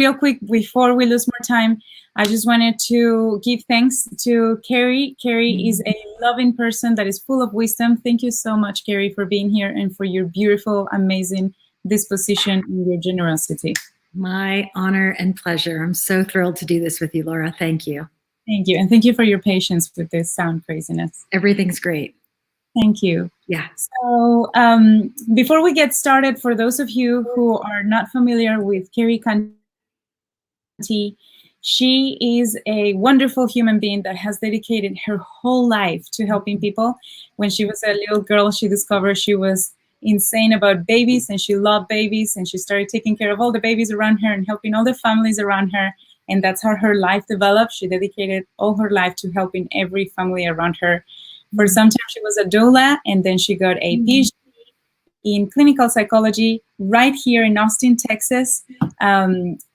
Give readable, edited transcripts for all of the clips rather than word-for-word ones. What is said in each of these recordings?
real quick, before we lose more time, I just wanted to give thanks to Carrie. Carrie is a loving person that is full of wisdom. Thank you so much, Carrie, for being here and for your beautiful, amazing disposition and your generosity. My honor and pleasure. I'm so thrilled to do this with you, Laura. Thank you. Thank you. And thank you for your patience with this sound craziness. Everything's great. Thank you. Yeah. So before we get started, for those of you who are not familiar with Carrie Contey, she is a wonderful human being that has dedicated her whole life to helping people. When she was a little girl, she discovered she was insane about babies and she loved babies, and she started taking care of all the babies around her and helping all the families around her. And that's how her life developed. She dedicated all her life to helping every family around her. For some time, she was a doula, and then she got a PhD in clinical psychology right here in Austin, Texas.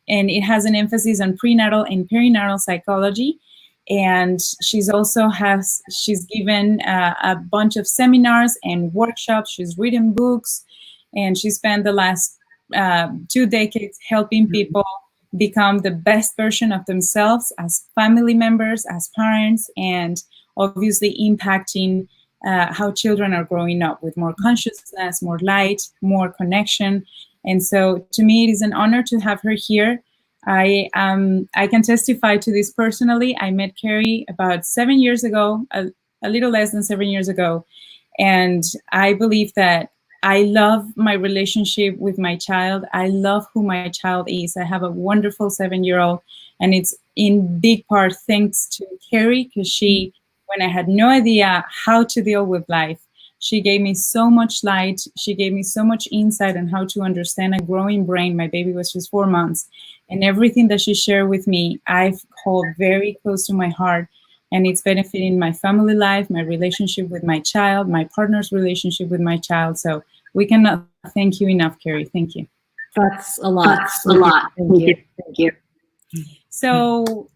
And it has an emphasis on prenatal and perinatal psychology. And she's given a bunch of seminars and workshops. She's written books, and she spent the last 2 decades helping people become the best version of themselves as family members, as parents, and obviously impacting how children are growing up with more consciousness, more light, more connection. And so to me, it is an honor to have her here. I can testify to this personally. I met Carrie about 7 years ago, a little less than 7 years ago. And I believe that I love my relationship with my child. I love who my child is. I have a wonderful 7-year-old, and it's in big part thanks to Carrie, because she, when I had no idea how to deal with life, she gave me so much light. She gave me so much insight on how to understand a growing brain. My baby was just 4 months. And everything that she shared with me, I've hold very close to my heart. And it's benefiting my family life, my relationship with my child, my partner's relationship with my child. So we cannot thank you enough, Carrie. Thank you. That's a lot. That's a lot. Thank you. Thank you. So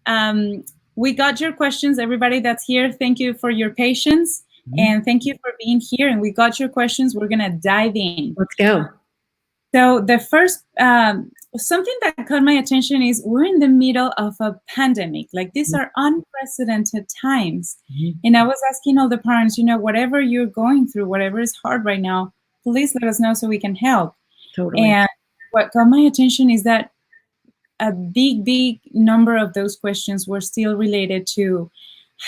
we got your questions, everybody that's here. Thank you for your patience. And thank you for being here. And we got your questions. We're going to dive in. Let's go. So the first, something that caught my attention is we're in the middle of a pandemic. Like, these are unprecedented times. And I was asking all the parents, whatever you're going through, whatever is hard right now, please let us know so we can help. Totally. And what got my attention is that a big number of those questions were still related to,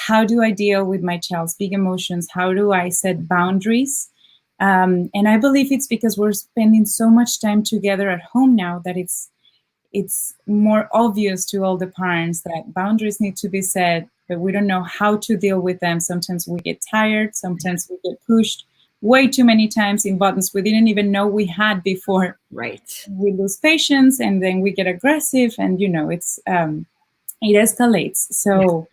how do I deal with my child's big emotions? How do I set boundaries? And I believe it's because we're spending so much time together at home now that it's more obvious to all the parents that boundaries need to be set, but we don't know how to deal with them. Sometimes we get tired. Sometimes we get pushed way too many times in buttons we didn't even know we had before. Right. We lose patience, and then we get aggressive, and it escalates. So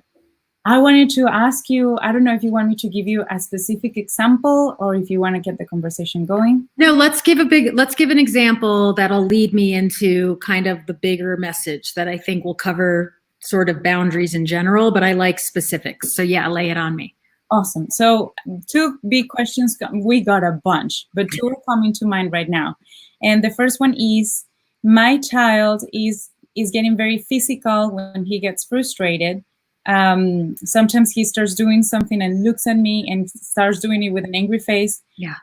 I wanted to ask you, I don't know if you want me to give you a specific example or if you want to get the conversation going. No, let's give an example that'll lead me into kind of the bigger message that I think will cover sort of boundaries in general, but I like specifics. So yeah, lay it on me. Awesome. So 2 big questions. We got a bunch, but 2 are coming to mind right now. And the first one is, my child is getting very physical when he gets frustrated. Sometimes he starts doing something and looks at me and starts doing it with an angry face. Yeah.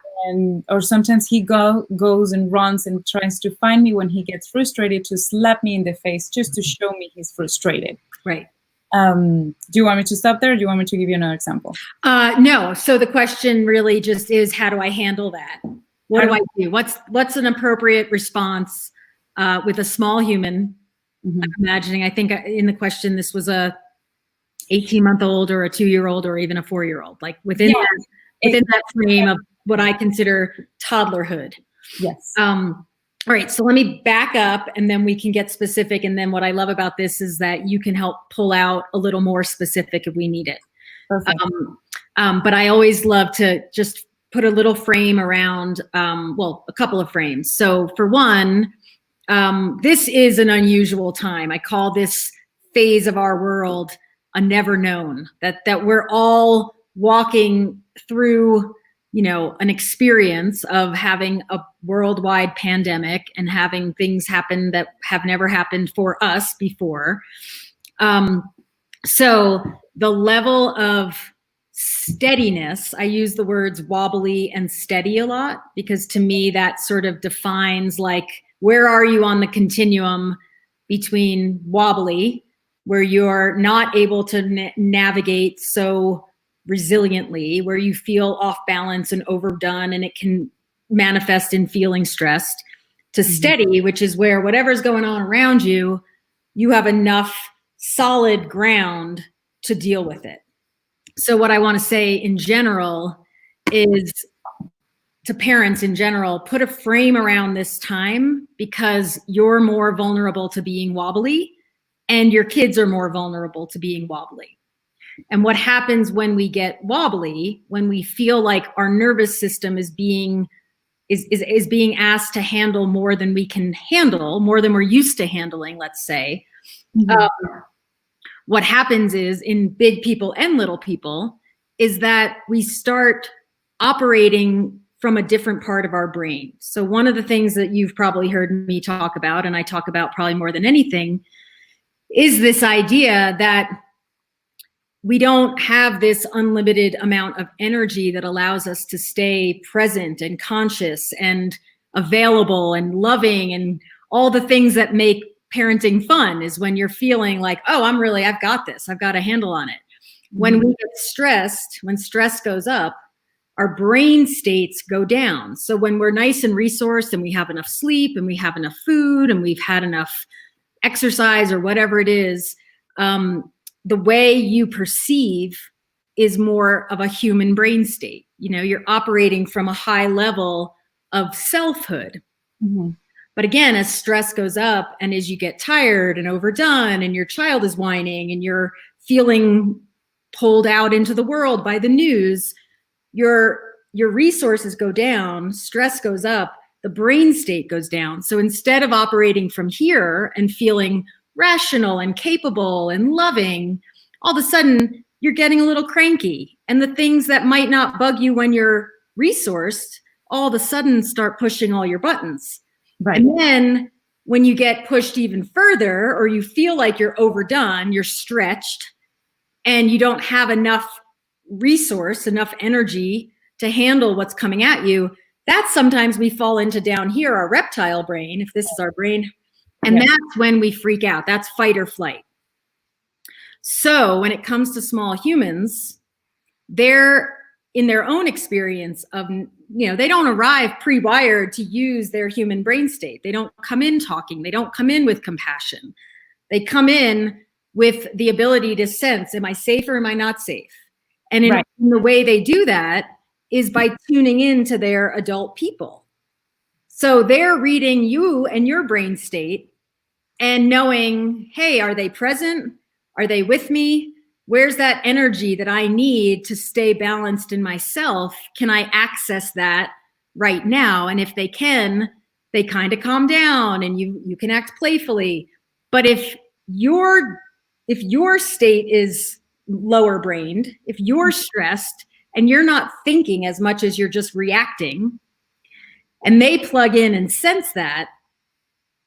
Or sometimes he goes and runs and tries to find me when he gets frustrated to slap me in the face just to show me he's frustrated. Right. Do you want me to stop there, or do you want me to give you another example? No. So the question really just is, how do I handle that? What do I do? What's an appropriate response with a small human? I'm imagining, I think in the question, this was a 18-month-old or a 2-year-old or even a 4-year-old, like within that frame of what I consider toddlerhood. Yes. All right, so let me back up and then we can get specific. And then what I love about this is that you can help pull out a little more specific if we need it. Perfect. But I always love to just put a little frame around, a couple of frames. So for one, this is an unusual time. I call this phase of our world a never known, that we're all walking through an experience of having a worldwide pandemic and having things happen that have never happened for us before. So the level of steadiness, I use the words wobbly and steady a lot, because to me that sort of defines, like, where are you on the continuum between wobbly, where you're not able to navigate so resiliently, where you feel off balance and overdone and it can manifest in feeling stressed, to steady, which is where whatever's going on around you, you have enough solid ground to deal with it. So what I want to say in general is, to parents in general, put a frame around this time, because you're more vulnerable to being wobbly and your kids are more vulnerable to being wobbly. And what happens when we get wobbly, when we feel like our nervous system is being asked to handle more than we can handle, more than we're used to handling, let's say, what happens is, in big people and little people, is that we start operating from a different part of our brain. So one of the things that you've probably heard me talk about, and I talk about probably more than anything, is this idea that we don't have this unlimited amount of energy that allows us to stay present and conscious and available and loving and all the things that make parenting fun. Is when you're feeling like, oh, I've got this, I've got a handle on it. When we get stressed, when stress goes up, our brain states go down. So when we're nice and resourced and we have enough sleep and we have enough food and we've had enough exercise or whatever it is, the way you perceive is more of a human brain state. You're operating from a high level of selfhood. But again, as stress goes up and as you get tired and overdone and your child is whining and you're feeling pulled out into the world by the news, your resources go down, stress goes up, the brain state goes down. So instead of operating from here and feeling rational and capable and loving, all of a sudden you're getting a little cranky. And the things that might not bug you when you're resourced, all of a sudden start pushing all your buttons. Right. And then when you get pushed even further, or you feel like you're overdone, you're stretched, and you don't have enough resource, enough energy to handle what's coming at you, that's sometimes we fall into down here, our reptile brain, if this is our brain. And that's when we freak out. That's fight or flight. So when it comes to small humans, they're in their own experience of, they don't arrive pre-wired to use their human brain state. They don't come in talking. They don't come in with compassion. They come in with the ability to sense, am I safe or am I not safe? And in the way they do that is by tuning into their adult people. So they're reading you and your brain state and knowing, hey, are they present? Are they with me? Where's that energy that I need to stay balanced in myself? Can I access that right now? And if they can, they kind of calm down and you can act playfully. But if your state is lower brained, if you're stressed and you're not thinking as much as you're just reacting, and they plug in and sense that,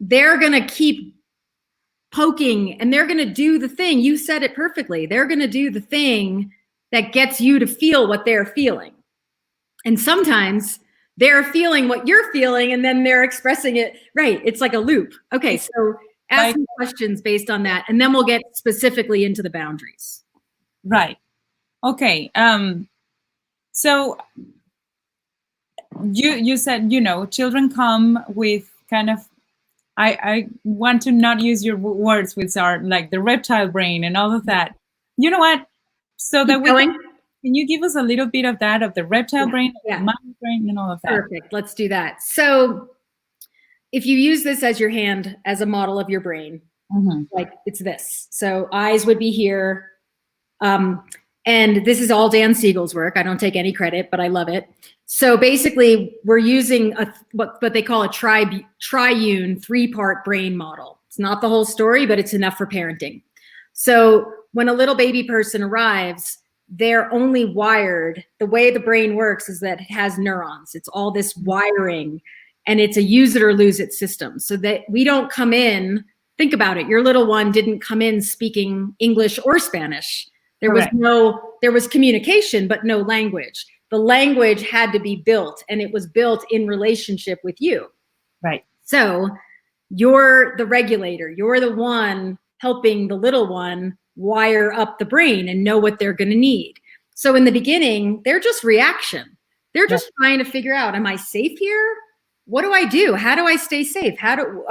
they're going to keep poking and they're going to do the thing. You said it perfectly. They're going to do the thing that gets you to feel what they're feeling. And sometimes they're feeling what you're feeling and then they're expressing it. Right. It's like a loop. Okay. So ask some questions based on that, and then we'll get specifically into the boundaries. Right. Okay. So you said, children come with kind of, I want to not use your words, which are like the reptile brain and all of that. You know what? So that can you give us a little bit of that, of the reptile brain, the mind brain, and all of that? Perfect. Let's do that. So if you use this as your hand as a model of your brain, like it's this. So eyes would be here. And this is all Dan Siegel's work. I don't take any credit, but I love it. So basically, we're using what they call a triune 3-part brain model. It's not the whole story, but it's enough for parenting. So when a little baby person arrives, they're only wired. The way the brain works is that it has neurons. It's all this wiring, and it's a use it or lose it system. So that we don't come in, think about it. Your little one didn't come in speaking English or Spanish. There was communication, but no language. The language had to be built, and it was built in relationship with you. Right. So you're the regulator. You're the one helping the little one wire up the brain and know what they're going to need. So in the beginning, they're just reaction. They're just trying to figure out, am I safe here? What do I do? How do I stay safe?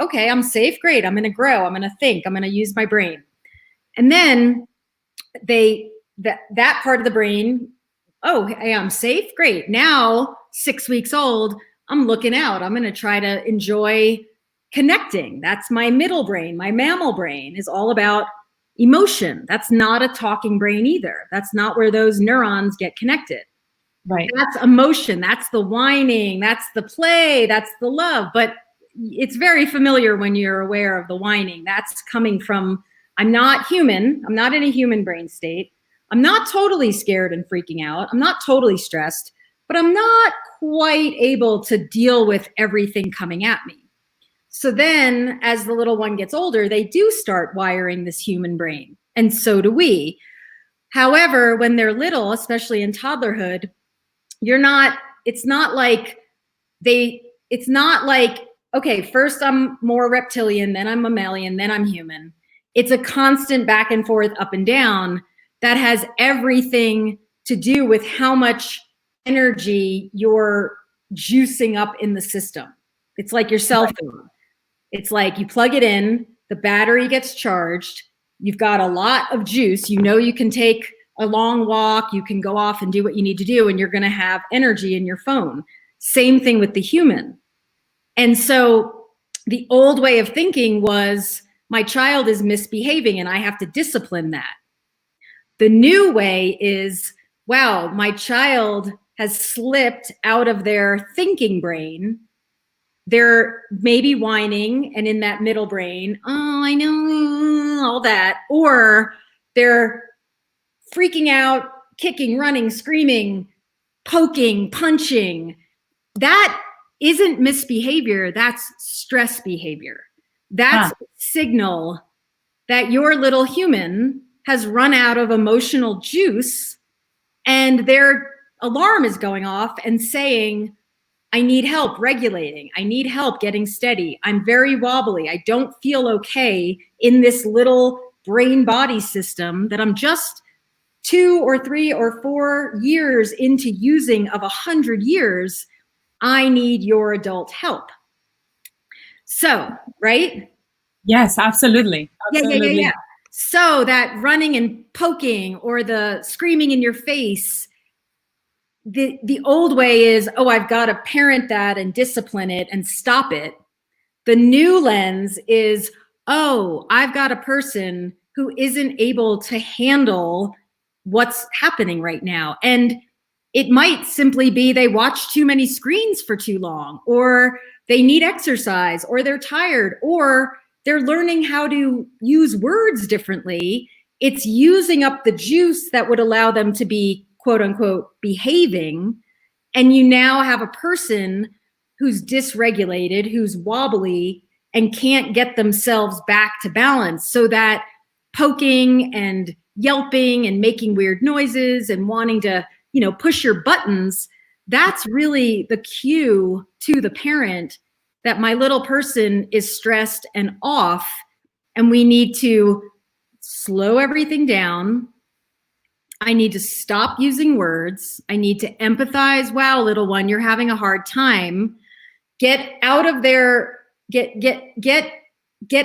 Okay, I'm safe. Great. I'm going to grow. I'm going to think. I'm going to use my brain. And then that part of the brain, oh, hey, I'm safe. Great. Now, 6 weeks old, I'm looking out. I'm going to try to enjoy connecting. That's my middle brain. My mammal brain is all about emotion. That's not a talking brain either. That's not where those neurons get connected. Right. That's emotion. That's the whining. That's the play. That's the love. But it's very familiar when you're aware of the whining. That's coming from, I'm not human. I'm not in a human brain state. I'm not totally scared and freaking out. I'm not totally stressed, but I'm not quite able to deal with everything coming at me. So then as the little one gets older, they do start wiring this human brain. And so do we. However, when they're little, especially in toddlerhood, it's not like, okay, first I'm more reptilian, then I'm mammalian, then I'm human. It's a constant back and forth, up and down that has everything to do with how much energy you're juicing up in the system. It's like your cell phone. It's like you plug it in, the battery gets charged, you've got a lot of juice, you can take a long walk, you can go off and do what you need to do, and you're going to have energy in your phone. Same thing with the human. And so the old way of thinking was, my child is misbehaving and I have to discipline that. The new way is, wow, my child has slipped out of their thinking brain. They're maybe whining, and in that middle brain, oh, I know, all that. Or they're freaking out, kicking, running, screaming, poking, punching. That isn't misbehavior, that's stress behavior. That's a signal that your little human has run out of emotional juice, and their alarm is going off and saying, I need help regulating. I need help getting steady. I'm very wobbly. I don't feel okay in this little brain body system that I'm just 2 or 3 or 4 years into using of 100 years. I need your adult help. So, right? Yes, absolutely. Yeah. So that running and poking or the screaming in your face, the old way is, oh, I've got to parent that and discipline it and stop it. The new lens is, oh, I've got a person who isn't able to handle what's happening right now. And it might simply be they watch too many screens for too long, or they need exercise, or they're tired, or they're learning how to use words differently. It's using up the juice that would allow them to be, quote unquote, behaving. And you now have a person who's dysregulated, who's wobbly, and can't get themselves back to balance, so that poking and yelping and making weird noises and wanting to, push your buttons, that's really the cue to the parent that my little person is stressed and off, and we need to slow everything down. I need to stop using words. I need to empathize. Wow, little one, you're having a hard time. Get out of there, get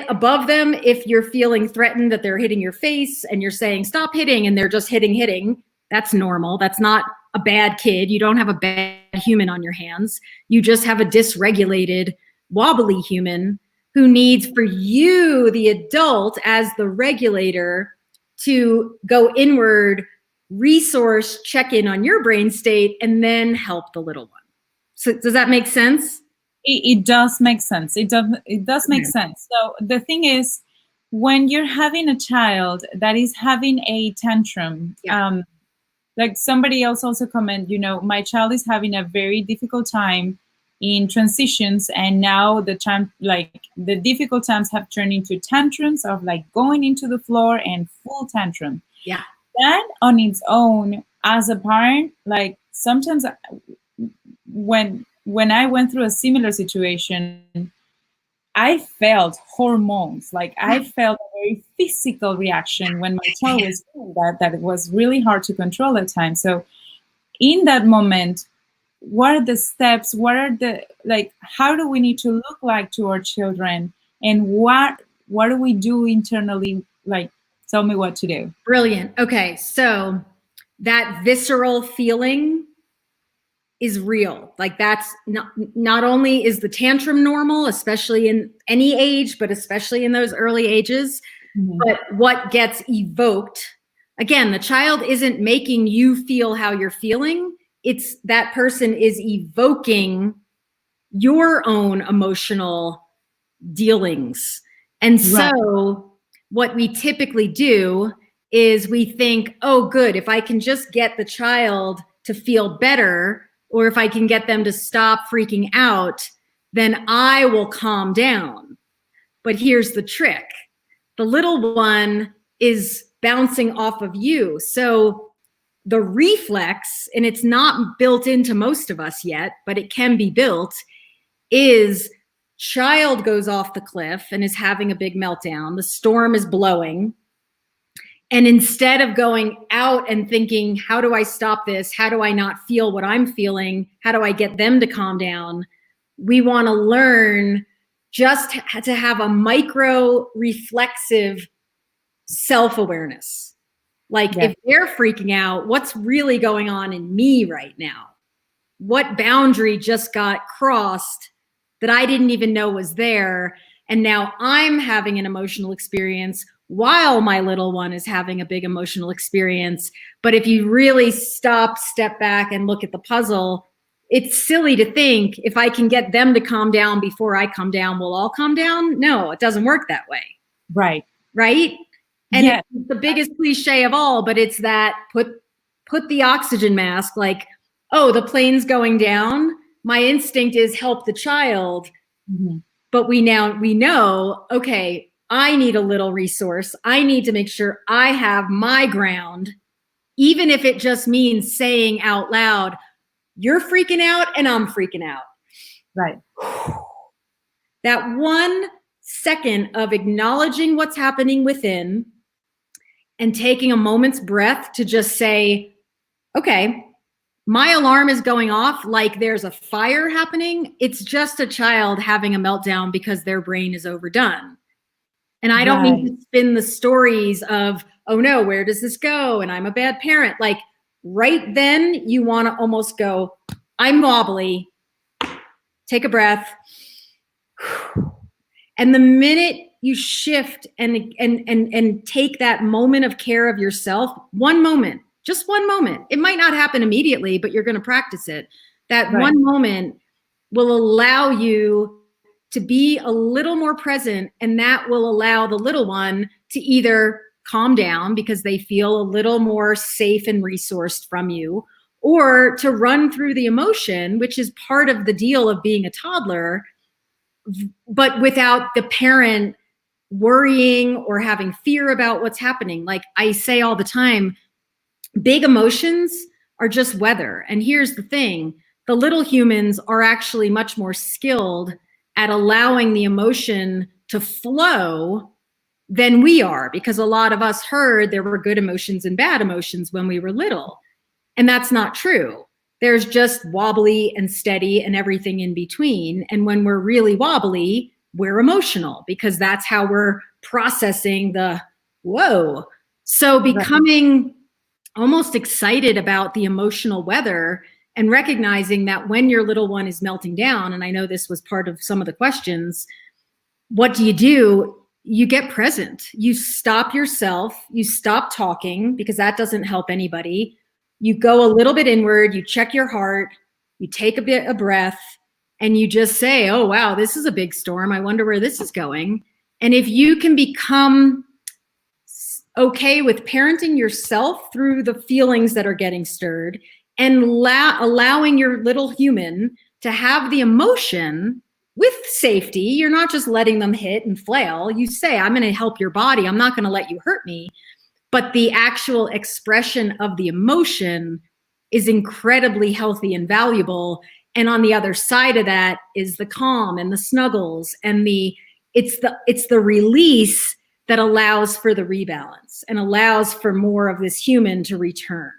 above them if you're feeling threatened that they're hitting your face and you're saying, stop hitting, and they're just hitting. That's normal. That's not a bad kid. You don't have a bad human on your hands. You just have a dysregulated, wobbly human who needs for you, the adult, as the regulator, to go inward, resource, check in on your brain state, and then help the little one. So does that make sense? It does make sense. It does make sense. So the thing is, when you're having a child that is having a tantrum, like somebody else also comment, my child is having a very difficult time in transitions, and now the difficult times have turned into tantrums of like going into the floor and full tantrum. Yeah. That on its own, as a parent, like sometimes when I went through a similar situation, I felt hormones. Like I felt a very physical reaction when my child was doing that it was really hard to control at times. So in that moment, what are the steps? What are the, like, how do we need to look like to our children? And what do we do internally? Like, tell me what to do. Brilliant. Okay. So that visceral feeling is real. Like that's not only is the tantrum normal, especially in any age, but especially in those early ages, but what gets evoked, again, the child isn't making you feel how you're feeling. It's that person is evoking your own emotional dealings. And so what we typically do is we think, oh, good, if I can just get the child to feel better, or if I can get them to stop freaking out, then I will calm down. But here's the trick. The little one is bouncing off of you. So the reflex, and it's not built into most of us yet, but it can be built, is child goes off the cliff and is having a big meltdown. The storm is blowing. And instead of going out and thinking, how do I stop this? How do I not feel what I'm feeling? How do I get them to calm down? We want to learn just to have a micro reflexive self-awareness. Like if they're freaking out, what's really going on in me right now? What boundary just got crossed that I didn't even know was there? And now I'm having an emotional experience while my little one is having a big emotional experience. But if you really step back and look at the puzzle, it's silly to think if I can get them to calm down before I calm down, we'll all calm down. No, it doesn't work that way. Right. Right. And it's the biggest cliche of all, but it's that put the oxygen mask, like, oh, the plane's going down. My instinct is help the child. But we know, okay, I need a little resource. I need to make sure I have my ground, even if it just means saying out loud, you're freaking out and I'm freaking out. Right. That 1 second of acknowledging what's happening within and taking a moment's breath to just say, okay, my alarm is going off like there's a fire happening. It's just a child having a meltdown because their brain is overdone. And I don't need to spin the stories of, oh no, where does this go? And I'm a bad parent. Like right then you want to almost go, I'm wobbly. Take a breath. And the minute you shift and take that moment of care of yourself, 1 moment, just 1 moment. It might not happen immediately, but you're going to practice it. That 1 moment will allow you to be a little more present, and that will allow the little one to either calm down because they feel a little more safe and resourced from you, or to run through the emotion, which is part of the deal of being a toddler, but without the parent worrying or having fear about what's happening. Like I say all the time, big emotions are just weather. And here's the thing, the little humans are actually much more skilled at allowing the emotion to flow than we are, because a lot of us heard there were good emotions and bad emotions when we were little. And that's not true. There's just wobbly and steady and everything in between. And when we're really wobbly, we're emotional because that's how we're processing the whoa. So becoming almost excited about the emotional weather and recognizing that when your little one is melting down, and I know this was part of some of the questions, what do? You get present. You stop yourself. You stop talking because that doesn't help anybody. You go a little bit inward. You check your heart. You take a breath, and you just say, oh, wow, this is a big storm. I wonder where this is going. And if you can become okay with parenting yourself through the feelings that are getting stirred, and allowing your little human to have the emotion with safety. You're not just letting them hit and flail. You say, I'm going to help your body. I'm not going to let you hurt me. But the actual expression of the emotion is incredibly healthy and valuable. And on the other side of that is the calm and the snuggles, and it's the release that allows for the rebalance and allows for more of this human to return.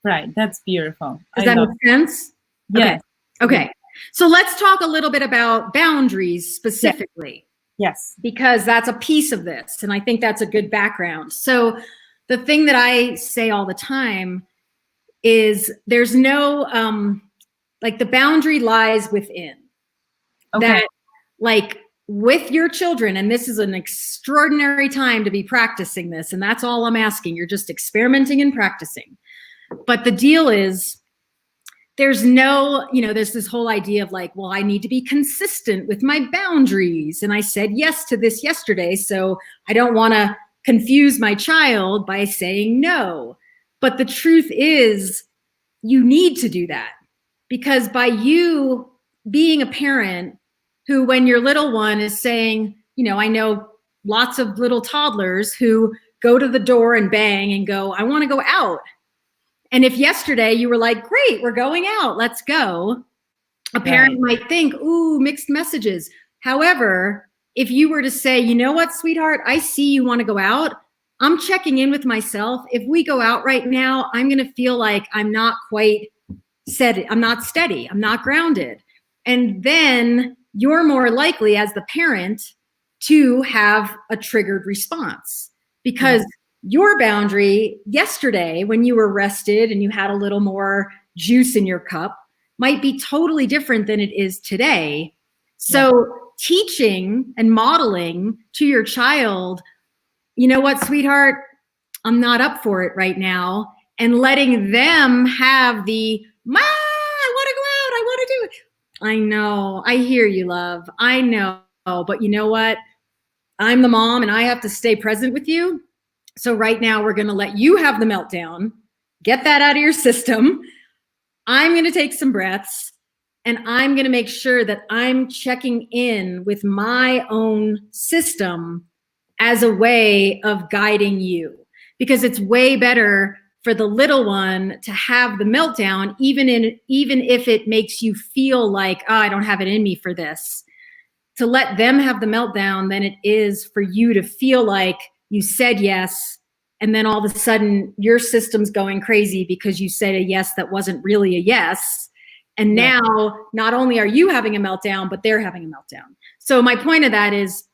Right. That's beautiful. Does that make sense? Yes. Okay. So let's talk a little bit about boundaries specifically. Yes. Because that's a piece of this. And I think that's a good background. So the thing that I say all the time is there's no, like, the boundary lies within. Okay. That, like, with your children, and this is an extraordinary time to be practicing this, and that's all I'm asking. You're just experimenting and practicing. But the deal is, there's no, there's this whole idea of like, well, I need to be consistent with my boundaries. And I said yes to this yesterday, so I don't want to confuse my child by saying no. But the truth is, you need to do that, because by you being a parent who, when your little one is saying, I know lots of little toddlers who go to the door and bang and go, I want to go out. And if yesterday you were like, great, we're going out, let's go, a parent might think, ooh, mixed messages. However, if you were to say, you know what, sweetheart, I see you want to go out. I'm checking in with myself. If we go out right now, I'm going to feel like I'm not quite steady. I'm not steady. I'm not grounded. And then you're more likely as the parent to have a triggered response, because your boundary yesterday, when you were rested and you had a little more juice in your cup, might be totally different than it is today. So teaching and modeling to your child, you know what, sweetheart, I'm not up for it right now, and letting them have the, Ma, I want to go out, I want to do it. I know, I hear you, love, I know, but you know what? I'm the mom and I have to stay present with you. So right now we're going to let you have the meltdown, get that out of your system. I'm going to take some breaths, and I'm going to make sure that I'm checking in with my own system as a way of guiding you, because it's way better for the little one to have the meltdown, even if it makes you feel like, oh, I don't have it in me for this, to let them have the meltdown than it is for you to feel like you said yes, and then all of a sudden your system's going crazy because you said a yes that wasn't really a yes. And now not only are you having a meltdown, but they're having a meltdown. So my point of that is,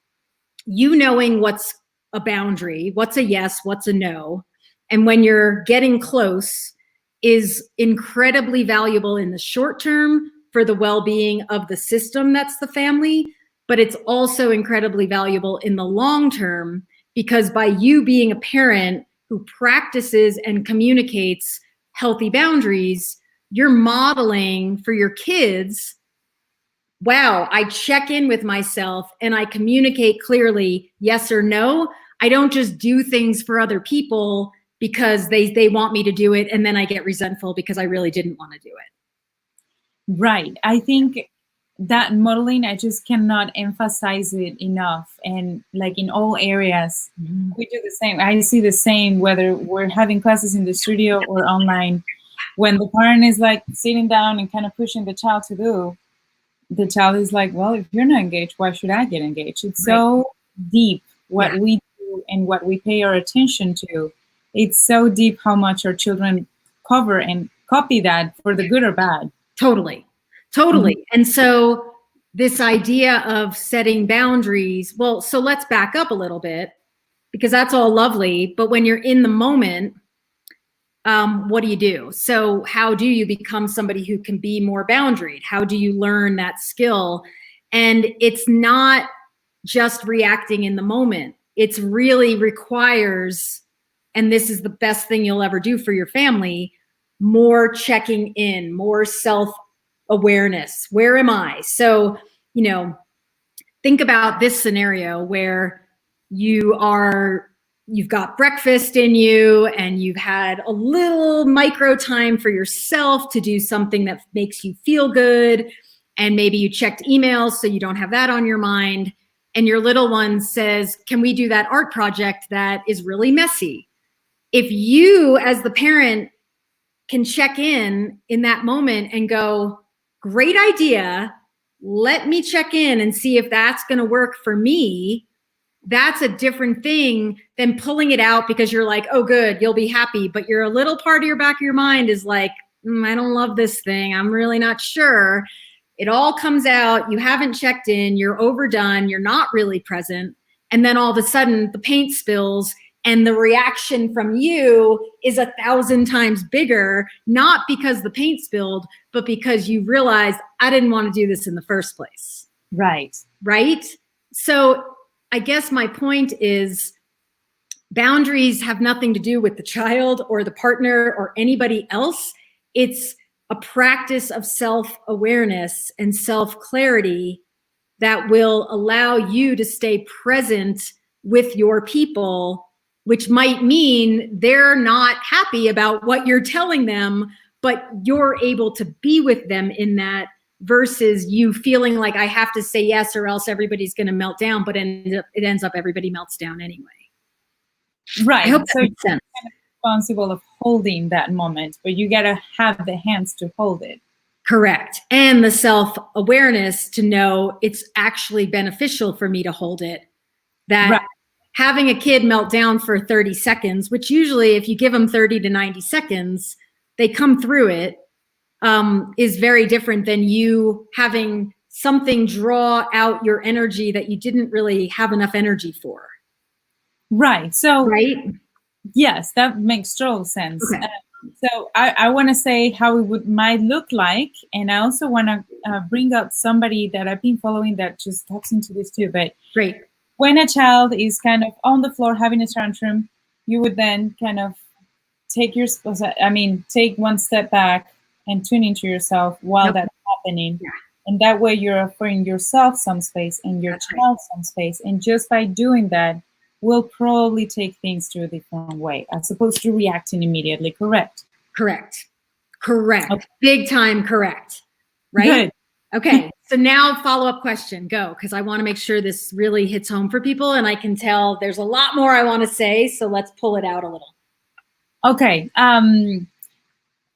you knowing what's a boundary, what's a yes, what's a no, and when you're getting close is incredibly valuable in the short term for the well-being of the system that's the family, but it's also incredibly valuable in the long term, because by you being a parent who practices and communicates healthy boundaries, you're modeling for your kids, wow, I check in with myself and I communicate clearly, yes or no. I don't just do things for other people because they want me to do it, and then I get resentful because I really didn't want to do it. Right. I think that modeling, I just cannot emphasize it enough. And like in all areas, we do the same. I see the same, whether we're having classes in the studio or online. When the parent is like sitting down and kind of pushing the child to do, the child is like, well, if you're not engaged, why should I get engaged? It's so deep what we do and what we pay our attention to. It's so deep how much our children cover and copy that, for the good or bad. Totally. And so this idea of setting boundaries, well, so let's back up a little bit, because that's all lovely. But when you're in the moment, what do you do? So how do you become somebody who can be more boundaried? How do you learn that skill? And it's not just reacting in the moment. It really requires, and this is the best thing you'll ever do for your family, more checking in, more self-awareness. Where am I? So, think about this scenario where you are you've got breakfast in you and you've had a little micro time for yourself to do something that makes you feel good. And maybe you checked emails so you don't have that on your mind. And your little one says, can we do that art project that is really messy? If you, as the parent, can check in that moment and go, great idea, let me check in and see if that's going to work for me. That's a different thing than pulling it out because you're like, oh, good, you'll be happy. But your little part of your back of your mind is like, I don't love this thing. I'm really not sure. It all comes out. You haven't checked in. You're overdone. You're not really present. And then all of a sudden the paint spills and the reaction from you is 1,000 times bigger, not because the paint spilled, but because you realized I didn't want to do this in the first place. Right. Right? So I guess my point is boundaries have nothing to do with the child or the partner or anybody else. It's a practice of self-awareness and self-clarity that will allow you to stay present with your people, which might mean they're not happy about what you're telling them, but you're able to be with them in that versus you feeling like I have to say yes or else everybody's going to melt down, but it ends up everybody melts down anyway. Right. I hope that so makes sense. You're responsible of holding that moment, but you got to have the hands to hold it. Correct. And the self-awareness to know it's actually beneficial for me to hold it. That right. Having a kid melt down for 30 seconds, which usually if you give them 30 to 90 seconds, they come through it, is very different than you having something draw out your energy that you didn't really have enough energy for. Right. So, right. Yes, that makes total sense. Okay. So I want to say how it might look like, and I also want to bring up somebody that I've been following that just taps into this too. But great. When a child is kind of on the floor having a tantrum, you would then kind of take one step back and tune into yourself while that's happening. Yeah. And that way you're offering yourself some space and your child some space. And just by doing that, we'll probably take things to a different way as opposed to reacting immediately. Correct? Correct. Correct. Okay. Big time correct. Right? Good. Okay. So now follow-up question, go, because I want to make sure this really hits home for people, and I can tell there's a lot more I want to say, so let's pull it out a little. Okay.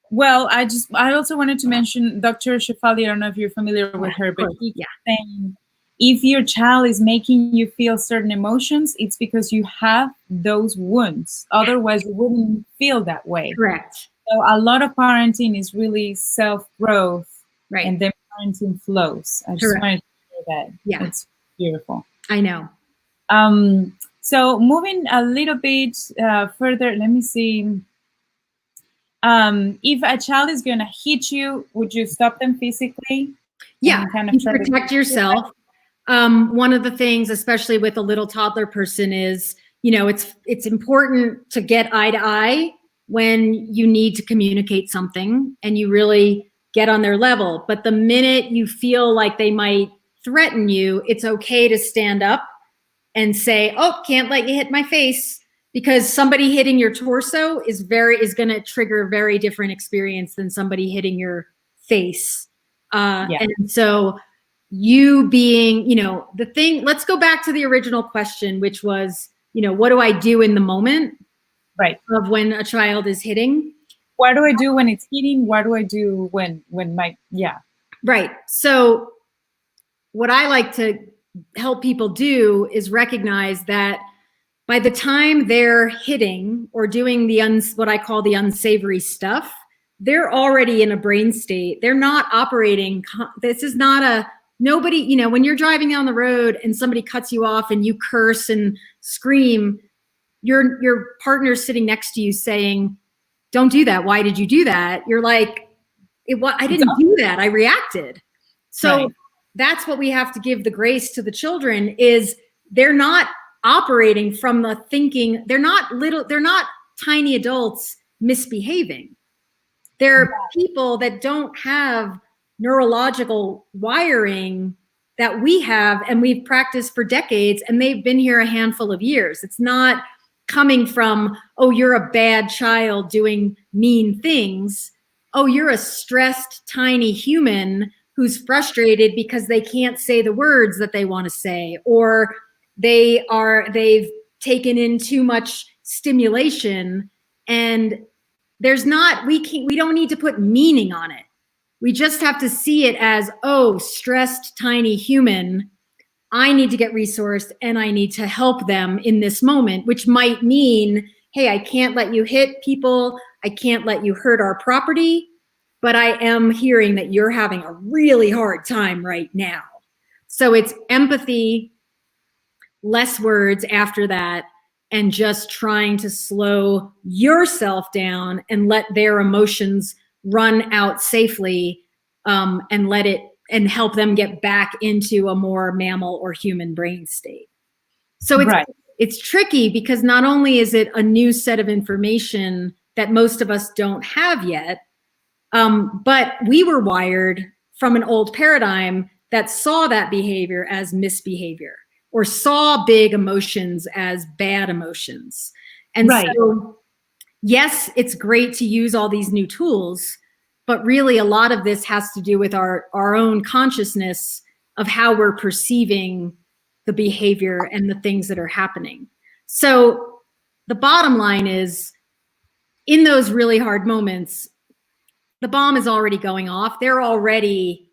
Well, I also wanted to mention Dr. Shefali. I don't know if you're familiar with her, but she's saying if your child is making you feel certain emotions, it's because you have those wounds. Otherwise, you wouldn't feel that way. Correct. So a lot of parenting is really self-growth, right? And then parenting flows. I just wanted to say that. Yeah, it's beautiful. I know. So moving a little bit further, let me see. If a child is going to hit you, would you stop them physically? Yeah, kind of protect yourself. One of the things, especially with a little toddler person, is, it's important to get eye to eye when you need to communicate something and you really get on their level. But the minute you feel like they might threaten you, it's okay to stand up and say, oh, can't let you hit my face, because somebody hitting your torso is going to trigger a very different experience than somebody hitting your face. And so you being, the thing, let's go back to the original question, which was, what do I do in the moment? Right. Of when a child is hitting. What do I do when it's hitting? What do I do when Right. So what I like to help people do is recognize that by the time they're hitting or doing what I call the unsavory stuff, they're already in a brain state. They're not operating. This is not nobody, when you're driving down the road and somebody cuts you off and you curse and scream, your partner's sitting next to you saying, don't do that. Why did you do that? You're like, I didn't do that. I reacted. So that's what we have to give the grace to the children, is they're not operating from the thinking. They're not tiny adults misbehaving. They're people that don't have neurological wiring that we have, and we've practiced for decades, and they've been here a handful of years. It's not coming from, oh, you're a bad child doing mean things. Oh, you're a stressed, tiny human who's frustrated because they can't say the words that they want to say, or they've taken in too much stimulation, and we don't need to put meaning on it. We just have to see it as, oh, stressed, tiny human, I need to get resourced and I need to help them in this moment, which might mean, hey, I can't let you hit people. I can't let you hurt our property, but I am hearing that you're having a really hard time right now. So it's empathy, less words after that, and just trying to slow yourself down and let their emotions run out safely, and help them get back into a more mammal or human brain state. So it's tricky because not only is it a new set of information that most of us don't have yet, but we were wired from an old paradigm that saw that behavior as misbehavior, or saw big emotions as bad emotions. And so, yes, it's great to use all these new tools, but really a lot of this has to do with our own consciousness of how we're perceiving the behavior and the things that are happening. So the bottom line is, in those really hard moments, the bomb is already going off. They're already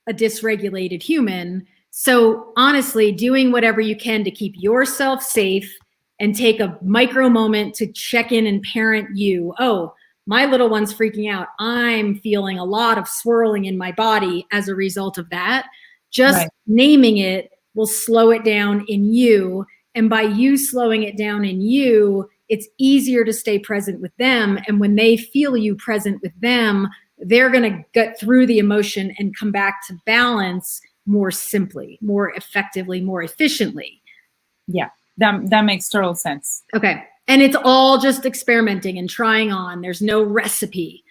a dysregulated human. So honestly, doing whatever you can to keep yourself safe and take a micro moment to check in and parent you. Oh, my little one's freaking out. I'm feeling a lot of swirling in my body as a result of that. Just naming it will slow it down in you. And by you slowing it down in you, it's easier to stay present with them. And when they feel you present with them, they're going to get through the emotion and come back to balance more simply, more effectively, more efficiently. Yeah, that makes total sense. Okay. And it's all just experimenting and trying on. There's no recipe,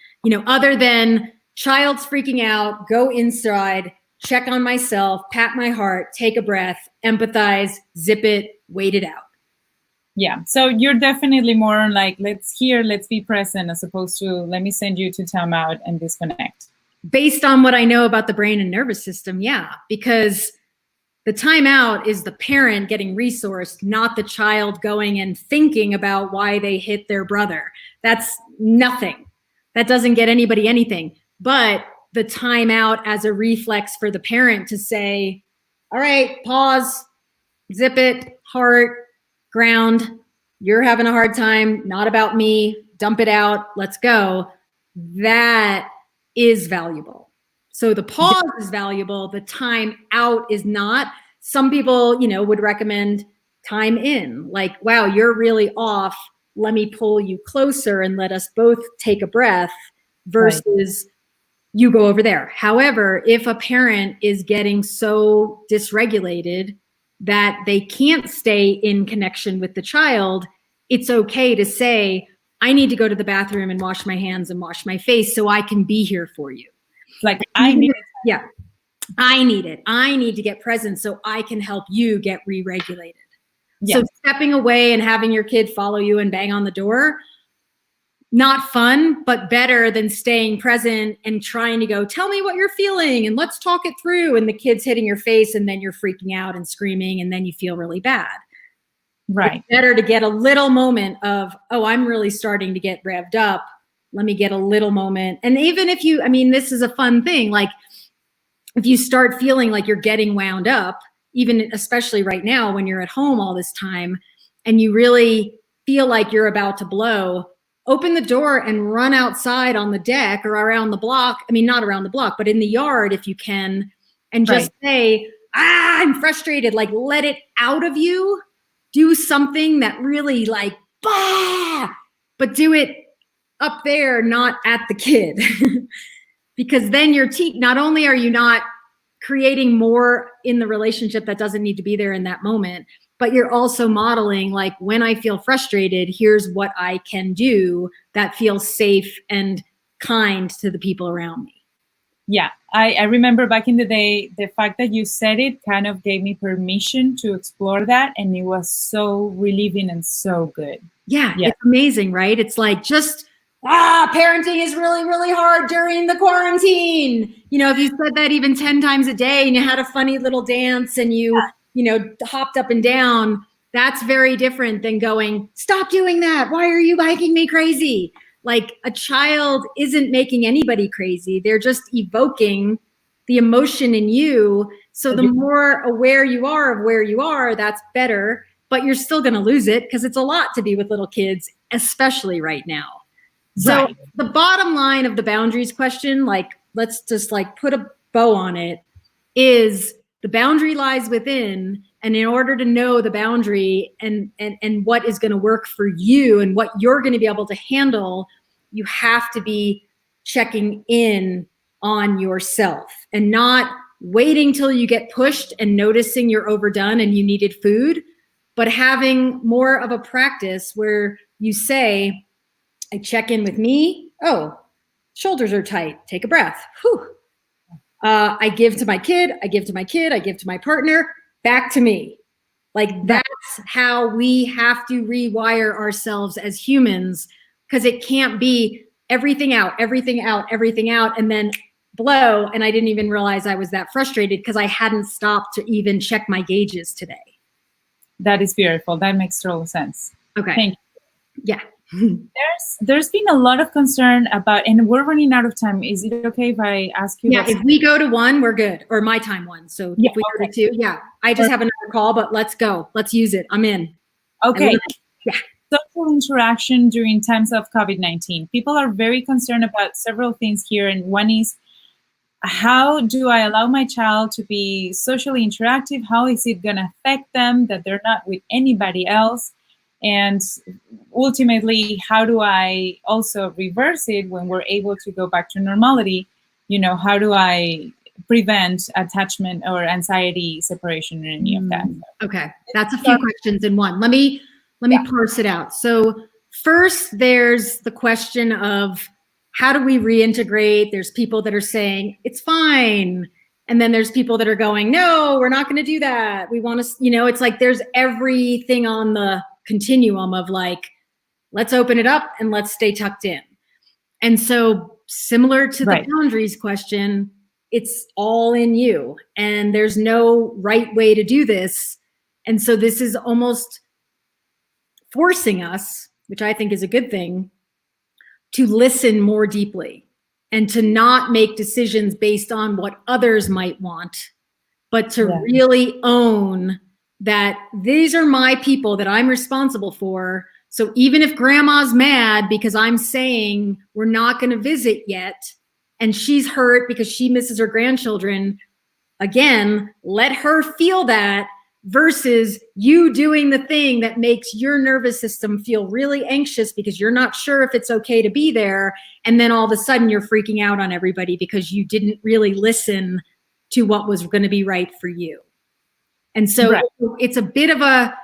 other than child's freaking out, go inside, check on myself, pat my heart, take a breath, empathize, zip it, wait it out. Yeah. So you're definitely more like, let's be present, as opposed to let me send you to time out and disconnect. Based on what I know about the brain and nervous system, yeah, because the timeout is the parent getting resourced, not the child going and thinking about why they hit their brother. That's nothing. That doesn't get anybody anything. But the timeout as a reflex for the parent to say, all right, pause, zip it, heart, ground, you're having a hard time, not about me, dump it out, let's go. That is valuable. So the pause is valuable, the time out is not. Some people, would recommend time in, like, wow, you're really off. Let me pull you closer and let us both take a breath, versus you go over there. However, if a parent is getting so dysregulated that they can't stay in connection with the child, it's okay to say, I need to go to the bathroom and wash my hands and wash my face so I can be here for you. Like, I need it. Yeah, I need it. I need to get present so I can help you get re-regulated. Yeah. So stepping away and having your kid follow you and bang on the door, not fun, but better than staying present and trying to go, tell me what you're feeling and let's talk it through. And the kid's hitting your face and then you're freaking out and screaming and then you feel really bad. Right. It's better to get a little moment of, oh, I'm really starting to get revved up. Let me get a little moment. And even if this is a fun thing, like if you start feeling like you're getting wound up, even especially right now when you're at home all this time and you really feel like you're about to blow, open the door and run outside on the deck or around the block. Not around the block, but in the yard if you can, and just say, I'm frustrated. Like, let it out of you. Do something that really like, bah, but do it up there, not at the kid. Because then not only are you not creating more in the relationship that doesn't need to be there in that moment, but you're also modeling, like, when I feel frustrated, here's what I can do that feels safe and kind to the people around me. Yeah, I remember back in the day, the fact that you said it kind of gave me permission to explore that, and it was so relieving and so good. Yeah, it's amazing, right? It's like just, parenting is really, really hard during the quarantine. You know, if you said that even 10 times a day and you had a funny little dance and you hopped up and down, that's very different than going, stop doing that. Why are you making me crazy? Like, a child isn't making anybody crazy. They're just evoking the emotion in you. So the more aware you are of where you are, that's better. But you're still going to lose it because it's a lot to be with little kids, especially right now. So the bottom line of the boundaries question, like, let's just like put a bow on it, is the boundary lies within. And in order to know the boundary and what is going to work for you and what you're going to be able to handle, you have to be checking in on yourself and not waiting till you get pushed and noticing you're overdone and you needed food, but having more of a practice where you say, I check in with me. Oh, shoulders are tight. Take a breath. Whew. I give to my kid. I give to my kid. I give to my partner. Back to me. Like, that's how we have to rewire ourselves as humans, because it can't be everything out, everything out, everything out, and then blow. And I didn't even realize I was that frustrated because I hadn't stopped to even check my gauges today. That is beautiful. That makes total sense. Okay. Thank you. Yeah. There's been a lot of concern about, and we're running out of time. Is it okay if I ask you? Yeah, if we go to 1, we're good, or my time 1. So if we go to 2, I just have another call, but let's go. Let's use it. I'm in. Okay. Social interaction during times of COVID-19. People are very concerned about several things here, and one is, how do I allow my child to be socially interactive? How is it going to affect them that they're not with anybody else? And ultimately, how do I also reverse it when we're able to go back to normality? How do I prevent attachment or anxiety, separation, or any of that? Okay, that's a few questions in one. Let me parse it out. So first, there's the question of, how do we reintegrate? There's people that are saying it's fine. And then there's people that are going, no, we're not going to do that. We want to, it's like there's everything on the continuum of like, let's open it up and let's stay tucked in. And so similar to the boundaries question, it's all in you. And there's no right way to do this. And so this is almost forcing us, which I think is a good thing, to listen more deeply and to not make decisions based on what others might want, but to really own that these are my people that I'm responsible for. So even if grandma's mad because I'm saying we're not going to visit yet, and she's hurt because she misses her grandchildren, again, let her feel that, versus you doing the thing that makes your nervous system feel really anxious because you're not sure if it's okay to be there. And then all of a sudden you're freaking out on everybody because you didn't really listen to what was going to be right for you. And so it's a bit of a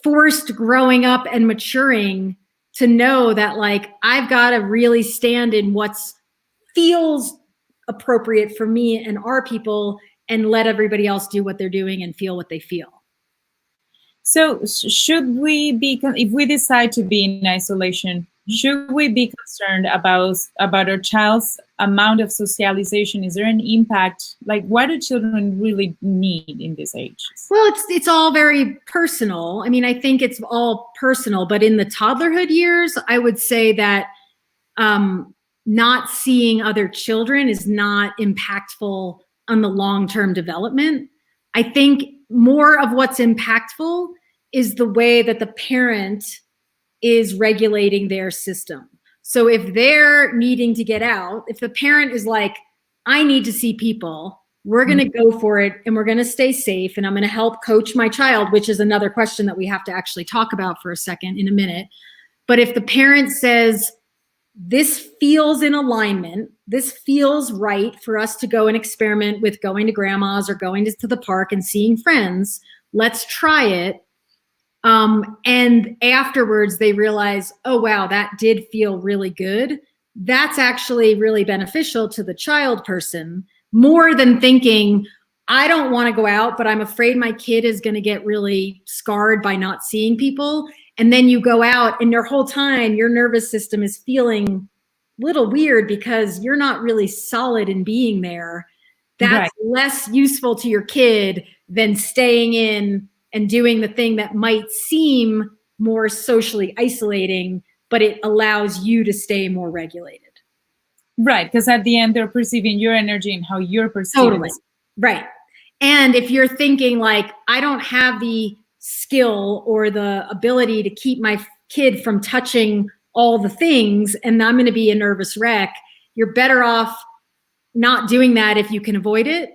forced growing up and maturing to know that, like, I've got to really stand in what's feels appropriate for me and our people, and let everybody else do what they're doing and feel what they feel. So should we be, if we decide to be in isolation, should we be concerned about our child's amount of socialization? Is there an impact? Like, what do children really need in this age? Well, it's all very personal. I mean, I think it's all personal, but in the toddlerhood years, I would say that not seeing other children is not impactful on the long-term development. I think more of what's impactful is the way that the parent is regulating their system. So if they're needing to get out, if the parent is like, I need to see people, we're going to go for it and we're going to stay safe and I'm going to help coach my child, which is another question that we have to actually talk about for a second in a minute. But if the parent says, this feels in alignment, this feels right for us to go and experiment with going to grandma's or going to the park and seeing friends, let's try it. And afterwards they realize, oh, wow, that did feel really good. that's actually really beneficial to the child person, more than thinking, I don't want to go out, but I'm afraid my kid is going to get really scarred by not seeing people. And then you go out and your whole time, your nervous system is feeling a little weird because you're not really solid in being there. That's less useful to your kid than staying in and doing the thing that might seem more socially isolating, but it allows you to stay more regulated. Right, because at the end, they're perceiving your energy and how you're perceiving Totally. Right. And if you're thinking like, I don't have the skill or the ability to keep my kid from touching all the things, and I'm going to be a nervous wreck, you're better off not doing that if you can avoid it,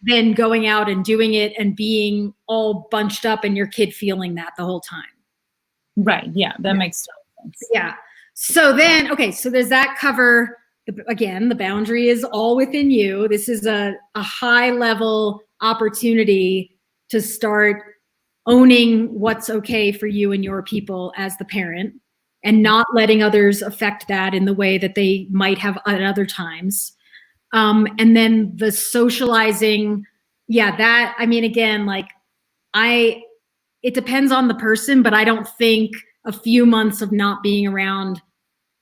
than going out and doing it and being all bunched up and your kid feeling that the whole time. Right. Yeah, that makes total sense. Yeah. So then, okay, so does that cover, again, the boundary is all within you. This is a high level opportunity to start owning what's okay for you and your people as the parent, and not letting others affect that in the way that they might have at other times. And then the socializing, that, I mean, again, like it depends on the person, but I don't think a few months of not being around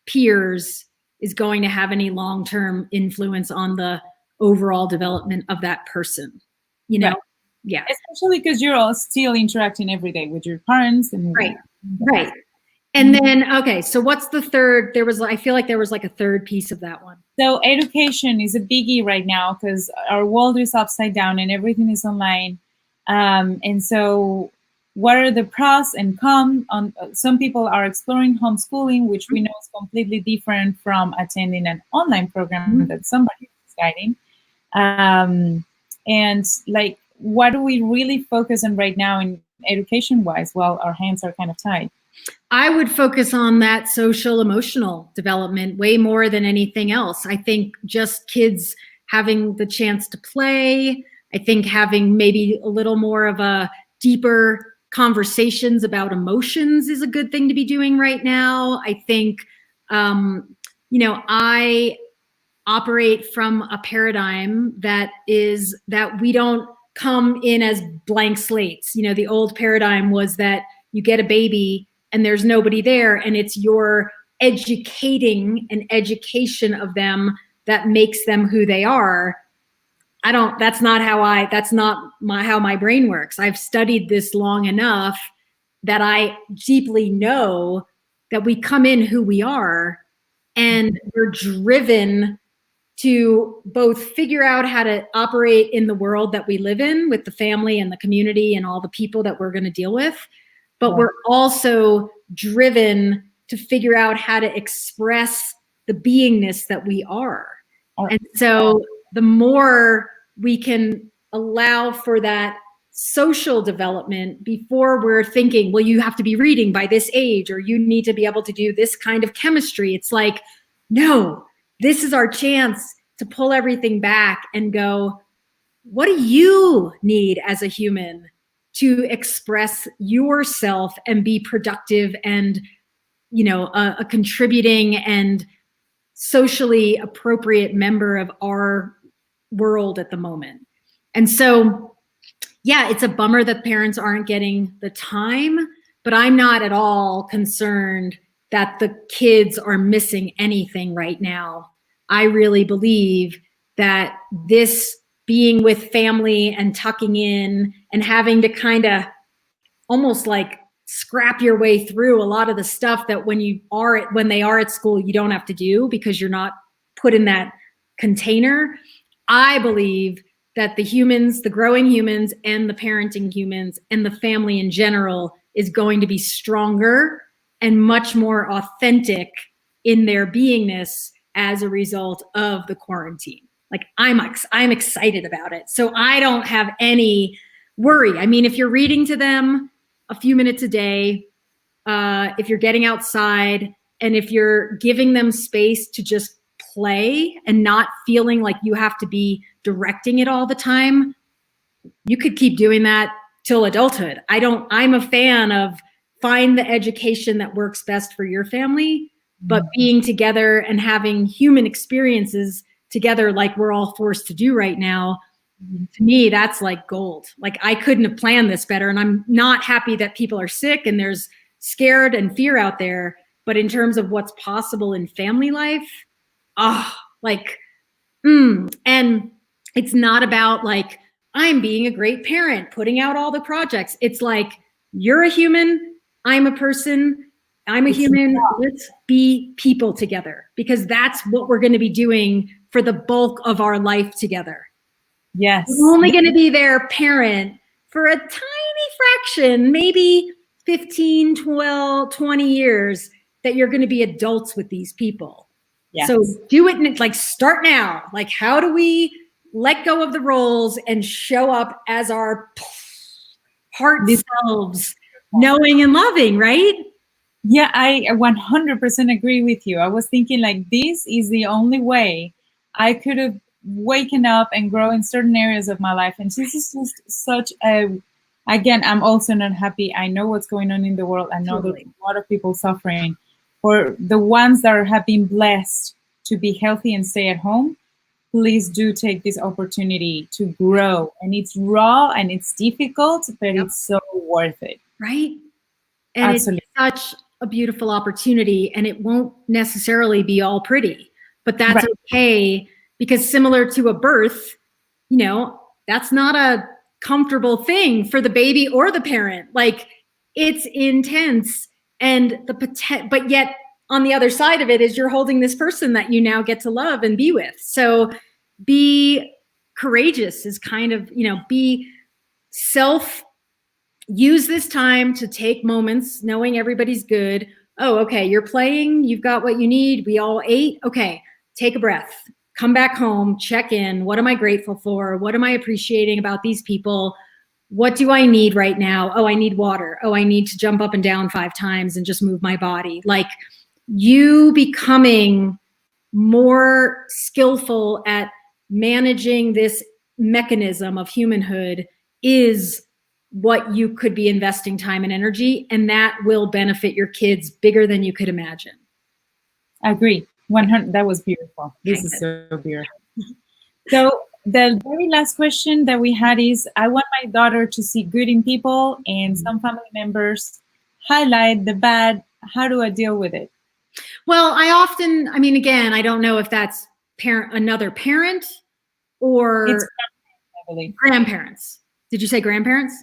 peers is going to have any long-term influence on the overall development of that person, you know? Right. Yeah. Especially because you're all still interacting every day with your parents. And Right. And then, okay, so what's the third? I feel like there was like a third piece of that one. So education is a biggie right now because our world is upside down and everything is online. And so what are the pros and cons? Some people are exploring homeschooling, which we know is completely different from attending an online program that somebody is guiding. And like, what do we really focus on right now in education-wise? Well, our hands are kind of tied. I would focus on that social emotional development way more than anything else. I think just kids having the chance to play. I think having maybe a little more of a deeper conversations about emotions is a good thing to be doing right now. I think, I operate from a paradigm that is that we don't come in as blank slates. The old paradigm was that you get a baby and there's nobody there, and it's your educating and education of them that makes them who they are. That's not how my brain works. I've studied this long enough that I deeply know that we come in who we are, and we're driven to both figure out how to operate in the world that we live in with the family and the community and all the people that we're going to deal with. But we're also driven to figure out how to express the beingness that we are. And so the more we can allow for that social development before we're thinking, well, you have to be reading by this age, or you need to be able to do this kind of chemistry. It's like, no, this is our chance to pull everything back and go, what do you need as a human to express yourself and be productive and, a contributing and socially appropriate member of our world at the moment. And so, it's a bummer that parents aren't getting the time, but I'm not at all concerned that the kids are missing anything right now. I really believe that this being with family and tucking in and having to kind of almost like scrap your way through a lot of the stuff that when they are at school, you don't have to do because you're not put in that container. I believe that the humans, the growing humans and the parenting humans and the family in general is going to be stronger and much more authentic in their beingness as a result of the quarantine. Like I'm excited about it. So I don't have any worry. I mean, if you're reading to them a few minutes a day, if you're getting outside, and if you're giving them space to just play and not feeling like you have to be directing it all the time, you could keep doing that till adulthood. I'm a fan of find the education that works best for your family, but being together and having human experiences together like we're all forced to do right now, to me, that's like gold. Like I couldn't have planned this better. And I'm not happy that people are sick and there's scared and fear out there. But in terms of what's possible in family life, and it's not about like, I'm being a great parent, putting out all the projects. It's like, you're a human, I'm a person, I'm a human. Let's be people together, because that's what we're going to be doing for the bulk of our life together. Yes. We're only going to be their parent for a tiny fraction, maybe 15, 12, 20 years that you're going to be adults with these people. Yes. So do it, like start now. Like, how do we let go of the roles and show up as our heart selves, knowing and loving, right? Yeah, I 100% agree with you. I was thinking like, this is the only way I could have waken up and grow in certain areas of my life. And this is just such a, again, I'm also not happy. I know what's going on in the world. I know there's a lot of people suffering. For the ones that have been blessed to be healthy and stay at home, please do take this opportunity to grow. And it's raw and it's difficult, but it's so worth it. Right? And Absolutely. It's such a beautiful opportunity, and it won't necessarily be all pretty, but that's okay, because similar to a birth, you know, that's not a comfortable thing for the baby or the parent. Like, it's intense, and but yet on the other side of it is you're holding this person that you now get to love and be with. So be courageous is kind of, you know, use this time to take moments knowing everybody's good. Oh, okay, you're playing, you've got what you need, we all ate. Okay, take a breath, come back home, check in. What am I grateful for? What am I appreciating about these people? What do I need right now? Oh, I need water. Oh, I need to jump up and down 5 times and just move my body. Like, you becoming more skillful at managing this mechanism of humanhood is what you could be investing time and energy, and that will benefit your kids bigger than you could imagine. I agree. 100. That was beautiful. This is so beautiful. So the very last question that we had is, I want my daughter to see good in people, and some family members highlight the bad. How do I deal with it? Well, I mean, again, I don't know if that's another parent or it's I believe. Grandparents. Did you say grandparents?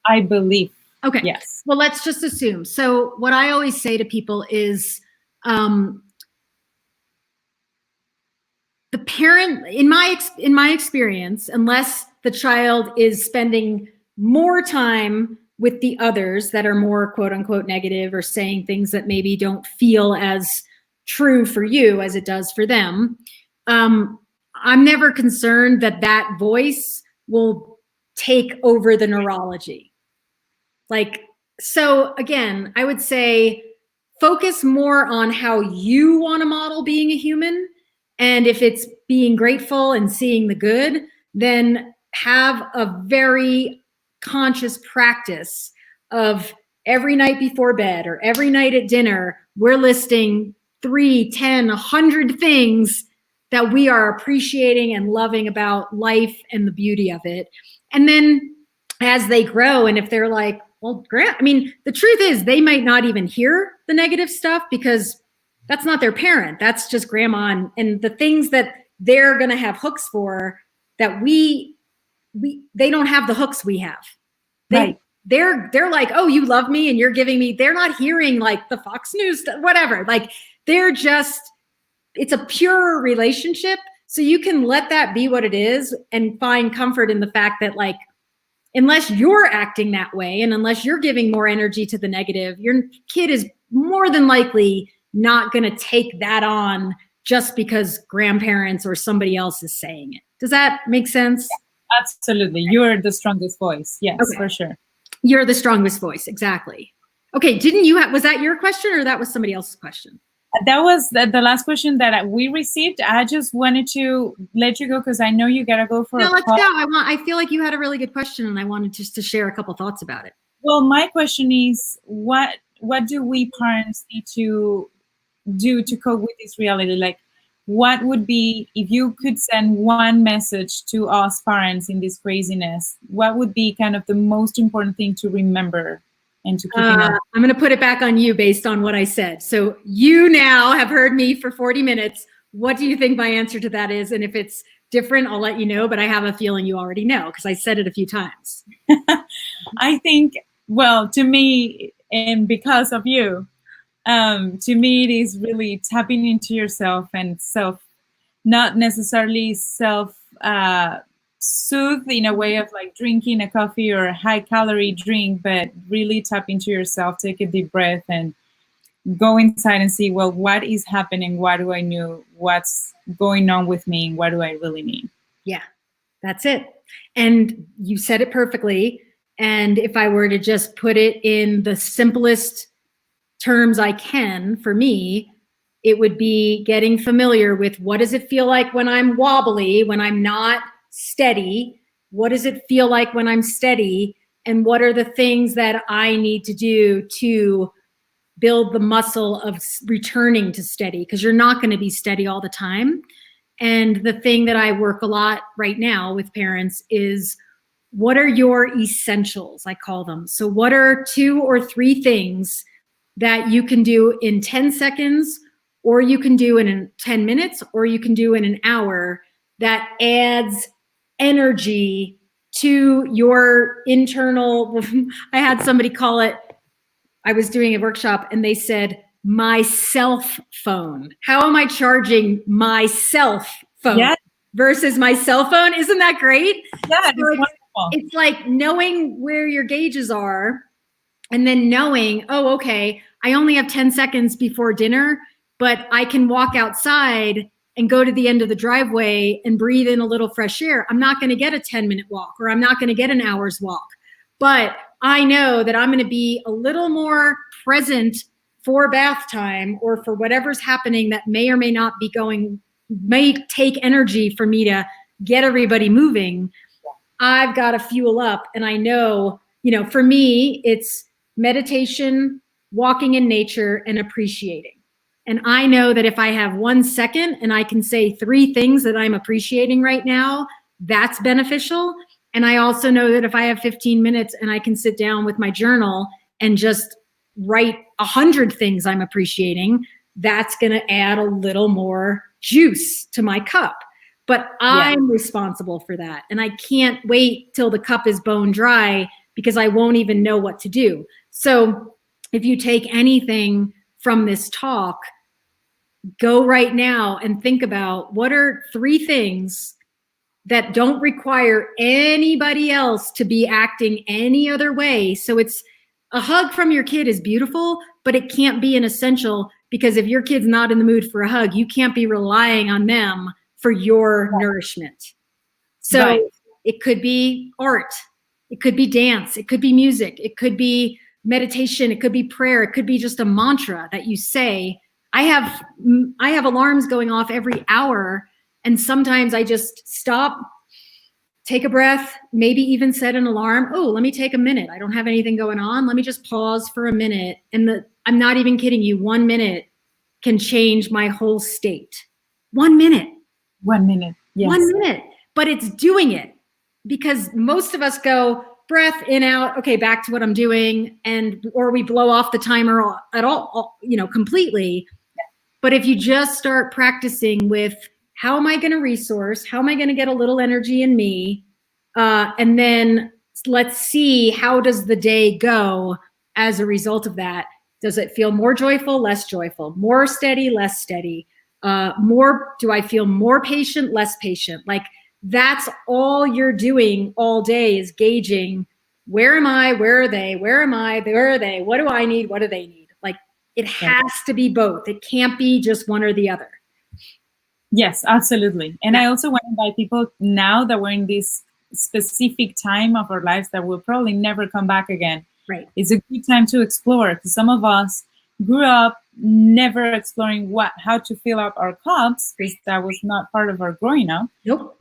I believe. Okay. Yes. Well, let's just assume. So what I always say to people is, the parent, in my experience, unless the child is spending more time with the others that are more quote unquote negative or saying things that maybe don't feel as true for you as it does for them, I'm never concerned that voice will take over the neurology. Like, so again, I would say focus more on how you want to model being a human. And if it's being grateful and seeing the good, then have a very conscious practice of every night before bed or every night at dinner, we're listing 3, 10, 100 things that we are appreciating and loving about life and the beauty of it. And then as they grow, and if they're like, well, I mean, the truth is they might not even hear the negative stuff because that's not their parent. That's just grandma. And the things that they're going to have hooks for that they don't have the hooks we have. They're like, oh, you love me and you're giving me, they're not hearing like the Fox News, whatever. Like, it's a pure relationship. So you can let that be what it is and find comfort in the fact that, like, unless you're acting that way and unless you're giving more energy to the negative, your kid is more than likely not going to take that on just because grandparents or somebody else is saying it. Does that make sense? Yeah, absolutely. You're the strongest voice. Yes, okay. For sure. You're the strongest voice. Exactly. Okay. Was that your question or that was somebody else's question? That was the last question that we received. I just wanted to let you go because I know you got to go for a let's call. go. I feel like you had a really good question and I wanted just to share a couple thoughts about it. Well, my question is, what do we parents need to do to cope with this reality? Like, what would be, if you could send one message to us parents in this craziness, what would be kind of the most important thing to remember and to keep in mind? I'm going to put it back on you based on what I said. So you now have heard me for 40 minutes. What do you think my answer to that is? And if it's different, I'll let you know, but I have a feeling you already know because I said it a few times. I think, well, to me, and because of you, to me, it is really tapping into yourself and not necessarily soothe in a way of like drinking a coffee or a high calorie drink, but really tap into yourself, take a deep breath and go inside and see, well, what is happening? What do I know? What's going on with me? What do I really need? Yeah, that's it. And you said it perfectly. And if I were to just put it in the simplest terms I can, for me, it would be getting familiar with what does it feel like when I'm wobbly, when I'm not steady? What does it feel like when I'm steady? And what are the things that I need to do to build the muscle of returning to steady? Because you're not going to be steady all the time. And the thing that I work a lot right now with parents is, what are your essentials? I call them. So what are 2 or 3 things that you can do in 10 seconds, or you can do in 10 minutes, or you can do in an hour that adds energy to your internal, I had somebody call it, I was doing a workshop and they said, my self phone. How am I charging my self phone versus my cell phone? Isn't that great? Yeah, so it's like knowing where your gauges are and then knowing, oh, okay, I only have 10 seconds before dinner, but I can walk outside and go to the end of the driveway and breathe in a little fresh air. I'm not going to get a 10-minute walk, or I'm not going to get an hour's walk, but I know that I'm going to be a little more present for bath time or for whatever's happening that may or may not be going, may take energy for me to get everybody moving. I've got to fuel up. And I know, for me, it's meditation, walking in nature, and appreciating. And I know that if I have 1 second and I can say 3 things that I'm appreciating right now, that's beneficial. And I also know that if I have 15 minutes and I can sit down with my journal and just write 100 things I'm appreciating, that's going to add a little more juice to my cup. But I'm responsible for that. And I can't wait till the cup is bone dry because I won't even know what to do. So if you take anything from this talk, go right now and think about what are 3 things that don't require anybody else to be acting any other way. So it's a hug from your kid is beautiful, but it can't be an essential, because if your kid's not in the mood for a hug, you can't be relying on them for your nourishment. So it could be art, it could be dance, it could be music, it could be meditation, it could be prayer, it could be just a mantra that you say. I have alarms going off every hour, and sometimes I just stop, take a breath, maybe even set an alarm. Oh, let me take a minute. I don't have anything going on. Let me just pause for a minute. And I'm not even kidding you. 1 minute can change my whole state. 1 minute. 1 minute. Yes. 1 minute. But it's doing it, because most of us go breath in, out. Okay, back to what I'm doing. Or we blow off the timer at all, completely. But if you just start practicing with, how am I going to resource? How am I going to get a little energy in me? And then let's see, how does the day go as a result of that? Does it feel more joyful, less joyful, more steady, less steady? Do I feel more patient, less patient? Like, that's all you're doing all day is gauging, where am I? Where are they? Where am I? Where are they? What do I need? What do they need? Like, it has to be both. It can't be just one or the other. Yes, absolutely. And I also want to invite people, now that we're in this specific time of our lives that will probably never come back again. Right. It's a good time to explore, because some of us grew up never exploring how to fill up our cups, because that was not part of our growing up. Nope.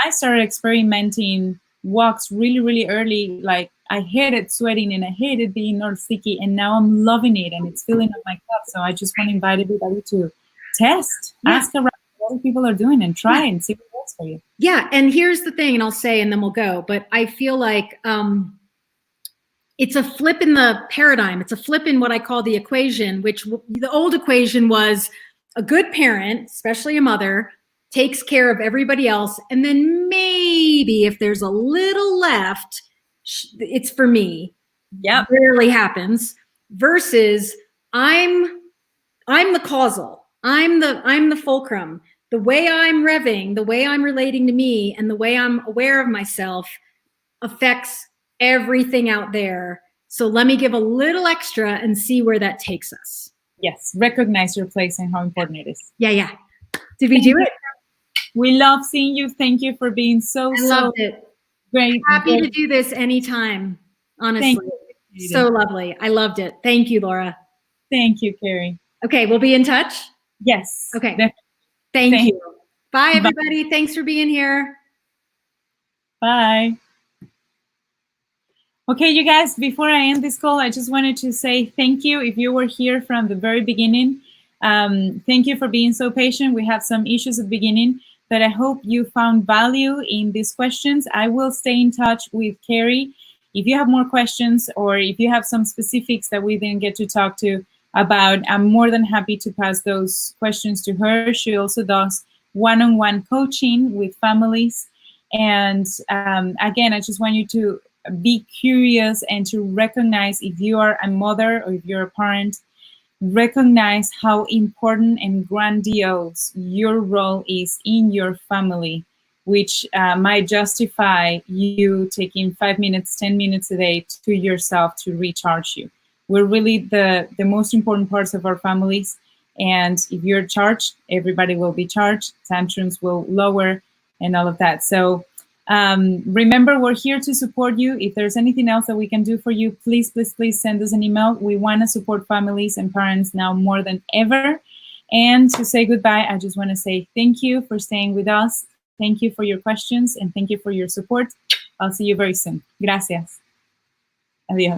I started experimenting walks really, really early. Like, I hated sweating and I hated being all sticky, and now I'm loving it and it's filling up my cup. So I just want to invite everybody to test, ask around what other people are doing, and try and see what works for you. Yeah, and here's the thing, and I'll say, and then we'll go. But I feel like it's a flip in the paradigm. It's a flip in what I call the equation, which the old equation was a good parent, especially a mother, takes care of everybody else. And then maybe if there's a little left, it's for me. Yep. Rarely happens. Versus I'm the causal. I'm the fulcrum. The way I'm revving, the way I'm relating to me, and the way I'm aware of myself affects everything out there. So let me give a little extra and see where that takes us. Yes, recognize your place and how important it is. Yeah. Did we do it? We love seeing you. Thank you for being so loved it. Great. Happy to do this anytime, honestly. So lovely. I loved it. Thank you, Laura. Thank you, Carrie. Okay, we'll be in touch? Yes. Okay. Definitely. Thank you. Bye, everybody. Bye. Thanks for being here. Bye. Okay, you guys, before I end this call, I just wanted to say thank you. If you were here from the very beginning, thank you for being so patient. We have some issues at the beginning, but I hope you found value in these questions. I will stay in touch with Carrie. If you have more questions or if you have some specifics that we didn't get to talk to about, I'm more than happy to pass those questions to her. She also does one-on-one coaching with families. And again, I just want you to be curious and to recognize, if you are a mother or if you're a parent, recognize how important and grandiose your role is in your family, which might justify you taking 5 minutes, 10 minutes a day to yourself to recharge you. We're really the most important parts of our families. And if you're charged, everybody will be charged, tantrums will lower, and all of that. So remember, we're here to support you. If there's anything else that we can do for you, please, please, please send us an email. We want to support families and parents now more than ever. And to say goodbye, I just want to say thank you for staying with us. Thank you for your questions and thank you for your support. I'll see you very soon. Gracias. Adiós.